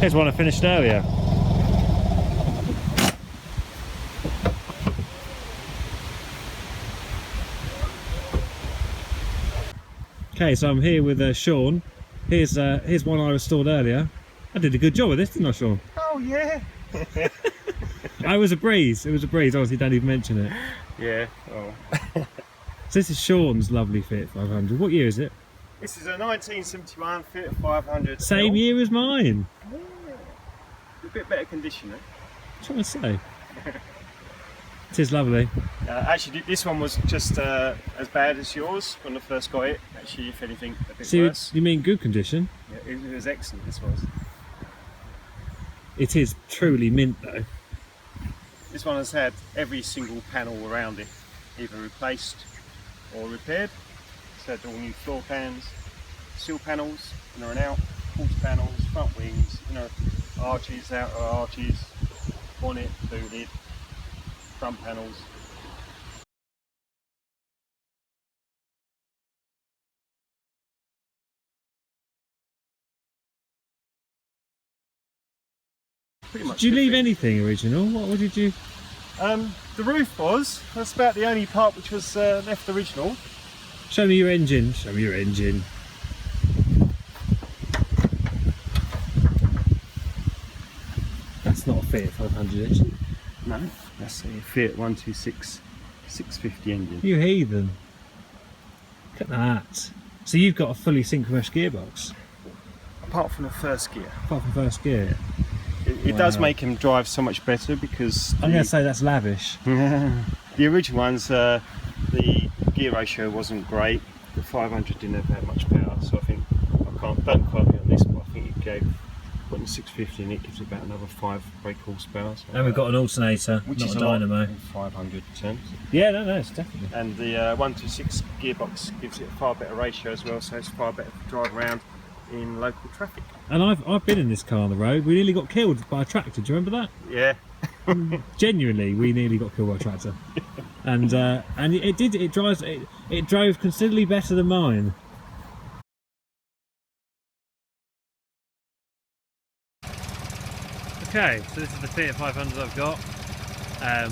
Here's one I finished earlier. Okay, so I'm here with Sean. Here's one I restored earlier. I did a good job of this, didn't I, Sean? Oh yeah. It was a breeze. It was a breeze. Obviously, don't even mention it. Yeah. Oh. So this is Sean's lovely Fiat 500. What year is it? This is a 1971 Fiat 500. Same year as mine. Yeah. A bit better condition, eh? What am I trying to say? It is lovely. Actually, this one was just as bad as yours when I first got it. Actually, if anything, a bit worse. You mean good condition? Yeah, it was excellent, this was. It is truly mint though. This one has had every single panel around it either replaced or repaired. It's had all new floor pans, sill panels, inner and out, quarter panels, front wings, arches, outer arches, bonnet, boot lid, front panels. Pretty much. Did you leave anything original? What did you? The roof was. That's about the only part which was left original. Show me your engine. Show me your engine. That's not a Fiat 500 engine. No, that's a Fiat 126 650 engine. You heathen. Look at that. So you've got a fully synchronous gearbox. Apart from the first gear. Apart from first gear. It does make him drive so much better because I'm going to say that's lavish. the original ones, the gear ratio wasn't great. The 500 didn't have that much power, so I think, don't quote me on this, but I think it gave, putting the 650 in, it gives about another 5 brake horsepower. So And we've got an alternator, which not is a dynamo. 500 terms. Yeah, no, it's definitely. And the 126 gearbox gives it a far better ratio as well, so it's far better to drive around in local traffic. And I've been in this car on the road. We nearly got killed by a tractor. Do you remember that? Yeah. Genuinely, we nearly got killed by a tractor. And it drove considerably better than mine. Okay, so this is the Fiat 500 I've got. The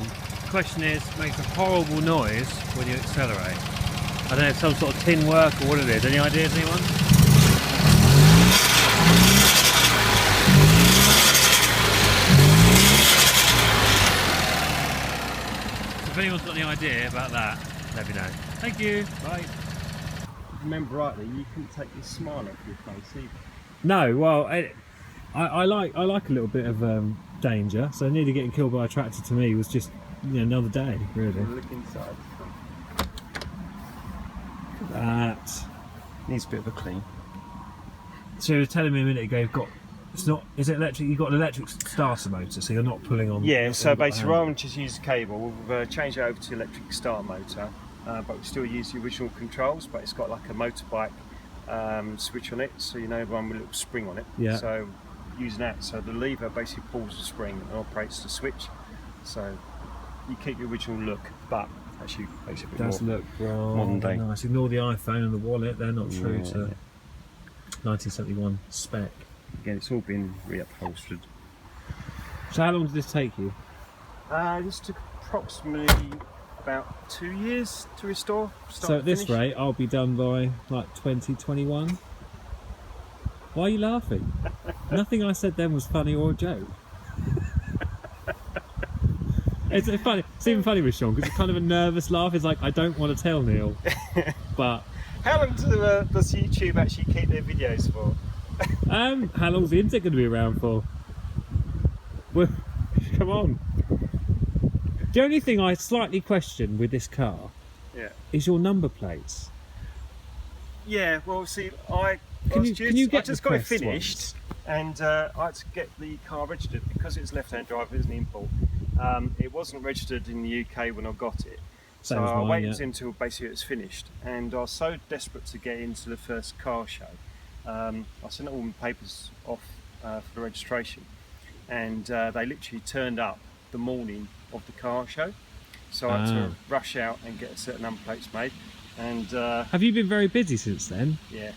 question is, it makes a horrible noise when you accelerate. I don't know if some sort of tin work or what it is. Any ideas, anyone? If anyone's got any idea about that, let me know. Thank you. Bye. If I remember rightly, you couldn't take your smile off your face either. No, well, I like a little bit of danger. So nearly getting killed by a tractor to me was just another day, really. Look inside. Look at that. Needs a bit of a clean. So you were telling me a minute ago, is it electric? You've got an electric starter motor, so you're not pulling on. Yeah, so basically rather than just use a cable, we've changed it over to electric start motor, but we still use the original controls, but it's got like a motorbike switch on it, so one with a little spring on it. Yeah. So using that, so the lever basically pulls the spring and operates the switch. So you keep the original look, but actually makes it a bit does more look modern day. Nice. Ignore the iPhone and the wallet; they're not true to 1971 spec. Again, it's all been reupholstered. So how long did this take you? This took approximately about 2 years to restore. So at this rate, I'll be done by like 2021. Why are you laughing? Nothing I said then was funny or a joke. It's funny. It's even funny with Sean because it's kind of a nervous laugh. It's like, I don't want to tell Neil, but. How long does YouTube actually keep their videos for? How long's the internet going to be around for? Well, come on. The only thing I slightly question with this car is your number plates. Yeah, well, see, I just got it finished, and I had to get the car registered because it's left-hand drive, it's an import. It wasn't registered in the UK when I got it. So I waited until basically it was finished, and I was so desperate to get into the first car show. I sent all my papers off for the registration, and they literally turned up the morning of the car show. So I had to rush out and get a certain number plates made. And have you been very busy since then? Yeah.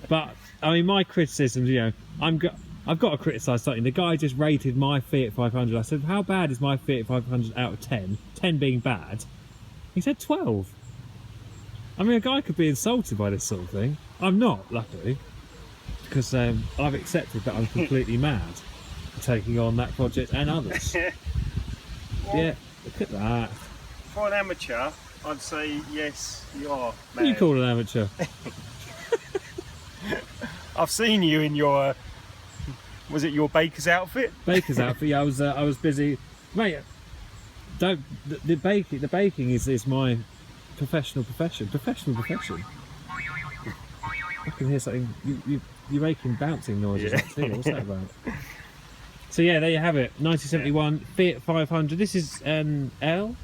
But I mean, my criticisms, you know, I've got to criticise something. The guy just rated my Fiat 500. I said, how bad is my Fiat 500 out of 10? 10 being bad. He said 12. I mean, a guy could be insulted by this sort of thing. I'm not, luckily, because I've accepted that I'm completely mad for taking on that project and others. Well, yeah, look at that. For an amateur, I'd say yes, you are mad. What do you call an amateur? I've seen you in your, was it your baker's outfit? Baker's outfit. Yeah, I was busy, mate. Don't the baking is my professional profession. I can hear something. You're making bouncing noises. Yeah. What's that about? So yeah, there you have it. 1971 Fiat 500. This is an L.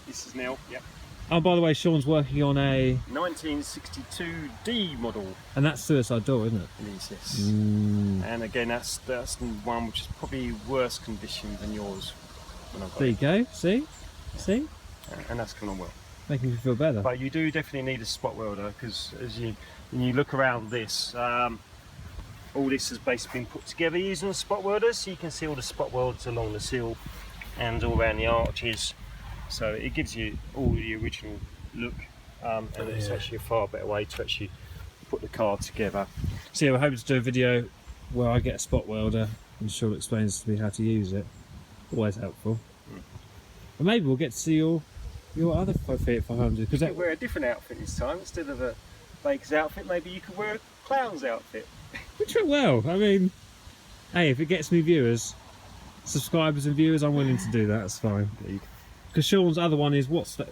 This is an L. Yep. Oh, by the way, Sean's working on a 1962D model. And that's suicide door, isn't it? It is, yes. And again, that's the one which is probably worse condition than yours. When I got there you go. See? And that's coming on well. Making you feel better. But you do definitely need a spot welder, because when you look around this, all this has basically been put together using a spot welder, so you can see all the spot welds along the sill and all around the arches. So it gives you all the original look, and it's actually a far better way to actually put the car together. So yeah, we're hoping to do a video where I get a spot welder and Sean explains to me how to use it. Always helpful. And maybe we'll get to see your other Fiat 500. Because you could wear a different outfit this time. Instead of a baker's outfit, maybe you could wear a clown's outfit. Which went well. I mean, hey, if it gets me viewers, subscribers and viewers, I'm willing to do that. That's fine. Because Sean's other one is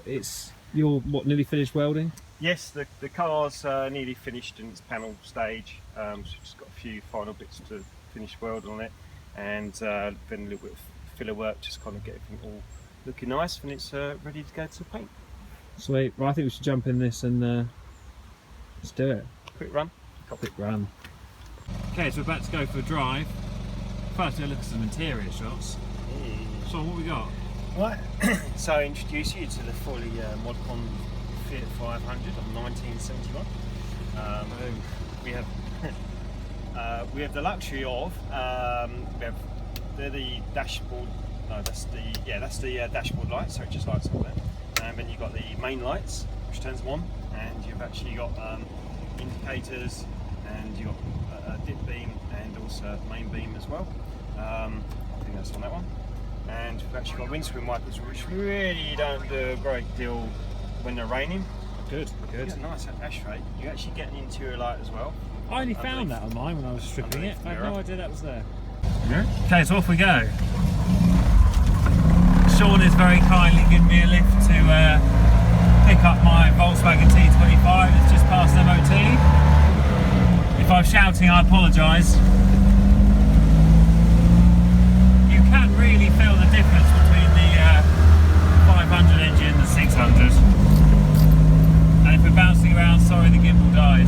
it's your nearly finished welding? Yes, the car's nearly finished in its panel stage. So just got a few final bits to finish welding on it, and then a little bit of filler work, just kind of get everything all looking nice, and it's ready to go to paint. Sweet. Well, I think we should jump in this and let's do it. Quick run. Quick run. Okay, so we're about to go for a drive. First, we'll look at some interior shots. So what we got? Right, so I introduce you to the fully Modcon Fiat 500 of 1971. We have the luxury of they're the dashboard. No, that's the dashboard lights. So it just lights up there. And then you've got the main lights, which turns them on, and you've actually got indicators, and you've got a dip beam and also main beam as well. I think that's on that one. And we've actually got windscreen wipers, which really don't do a great deal when they're raining. Good. It's a nice ashtray. You actually get an interior light as well. I only found that on mine when I was stripping it. I had no idea that was there. Yeah. Okay, so off we go. Sean has very kindly given me a lift to pick up my Volkswagen T25. It's just past MOT. If I'm shouting, I apologise. You can really feel the difference between the 500 engine and the 600. And if we're bouncing around, sorry, the gimbal died.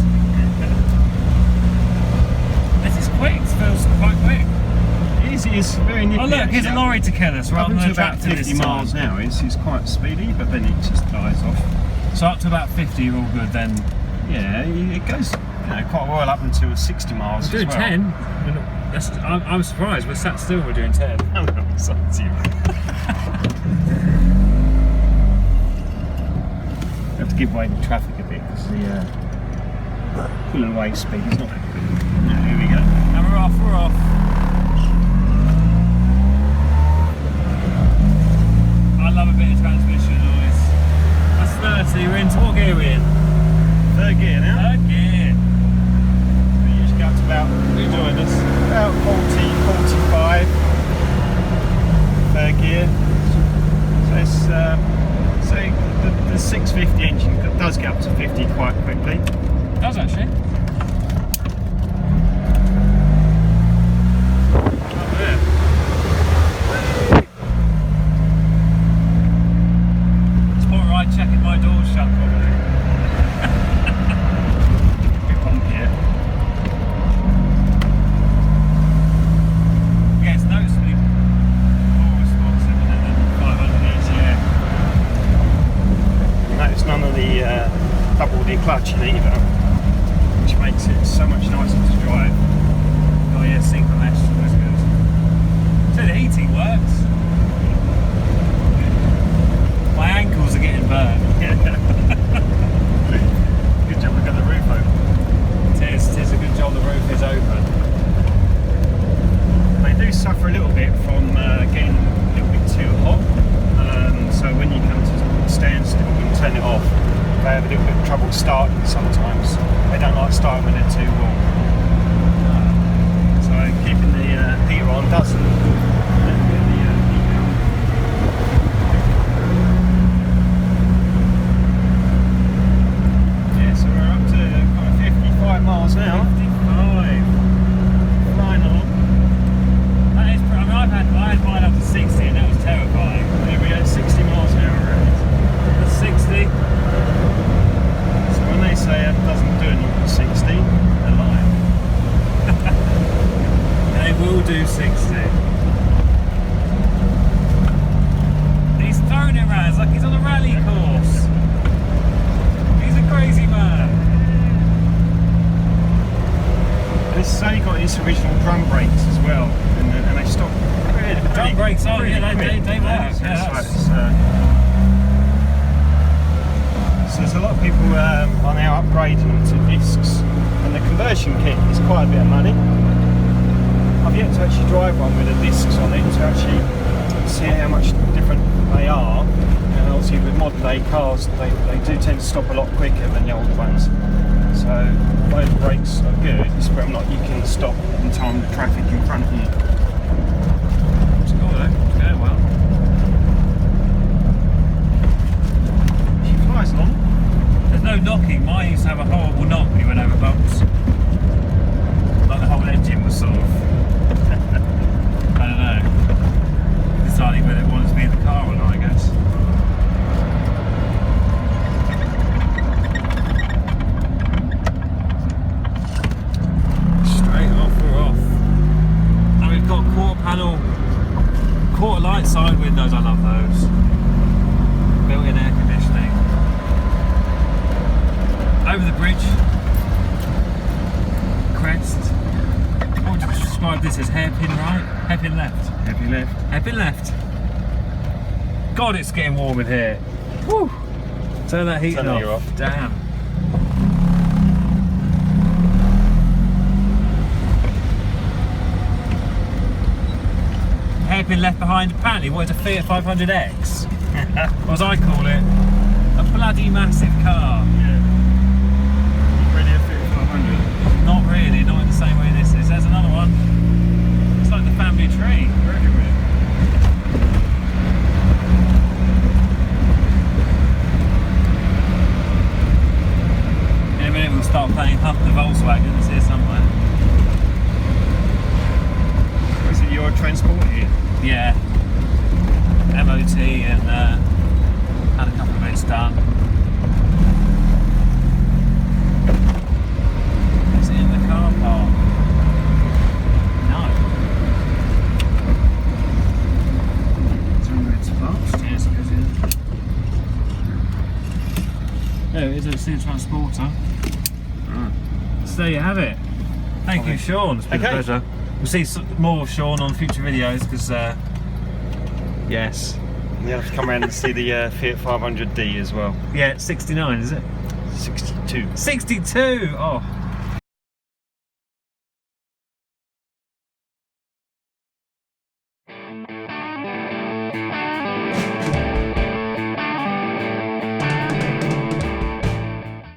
This is quick. It feels quite quick. It is very nippy. Oh look, here's a lorry to kill us rather than a tractor. About 50 miles an hour. It's quite speedy, but then it just dies off. So up to about 50, you're all good then. Yeah, it goes quite well up until 60 miles. We're doing 10. I'm surprised. We're sat still. We're doing 10. I'm not sorry to you. You have to give way to traffic a bit because the pulling away speed is not that quick. Here we go. And we're off. We're off. I love a bit of transmission noise. That's 30, we're into what gear we're in? Third gear now? Third gear. We usually go up to about, about 40, 45. Third gear. So the 650 engine does get up to 50 quite quickly. It does actually. start when they're too warm. So keeping the heater on doesn't let the heat out. Yeah, so we're up to kind of 55 miles now. 55. Flying along. That is, I mean, I had mine up to 60 and that was terrifying. There we go, 60 miles an hour. That's 60. So when they say it doesn't do it at 60, they're lying. They will do 60. He's throwing it around, it's like he's on a rally course. He's a crazy man. And this has only got its original drum brakes as well, and they stop. The drum brakes on, yeah, they work. So there's a lot of people are now upgrading to discs, and the conversion kit is quite a bit of money. I've yet to actually drive one with the discs on it to actually see how much different they are. And obviously with modern day cars, they do tend to stop a lot quicker than the old ones. So those brakes are good, it's whether or not you can stop in time with traffic in front of you. It's cool though, it's going well. She flies along. There's no knocking, mine used to have a horrible knock when you went over bumps. Like the whole engine was sort of, I don't know, deciding whether it wanted to be in the car or not, I guess. Straight off, we're off. And we've got quarter light side windows, I love those. Built-in air conditioning. Over the bridge. Crest. What would you describe this as? Hairpin right? Hairpin left? Happy left. Hairpin left. God, it's getting warm in here. Woo! Turn that heating off. Damn. Hairpin left behind. Apparently, what is a Fiat 500X? Or as I call it, a bloody massive car. Yeah. Really a Fiat 500? Not really, not in the same way this is. There's another one. It's like the family tree. Very weird. In a minute we'll start playing Hump the Volkswagen. It's here somewhere. Is it your transport here? Yeah. MOT and had a couple of bits done. Is it in the car park? No. It's fast. Yes, it goes in. There it is, it's in a transporter. So there you have it. Thank you, Sean. It's been a pleasure. We'll see more of Sean on future videos because, yes. You have to come around and see the Fiat 500D as well. Yeah, 69, is it? 62. 62! Oh.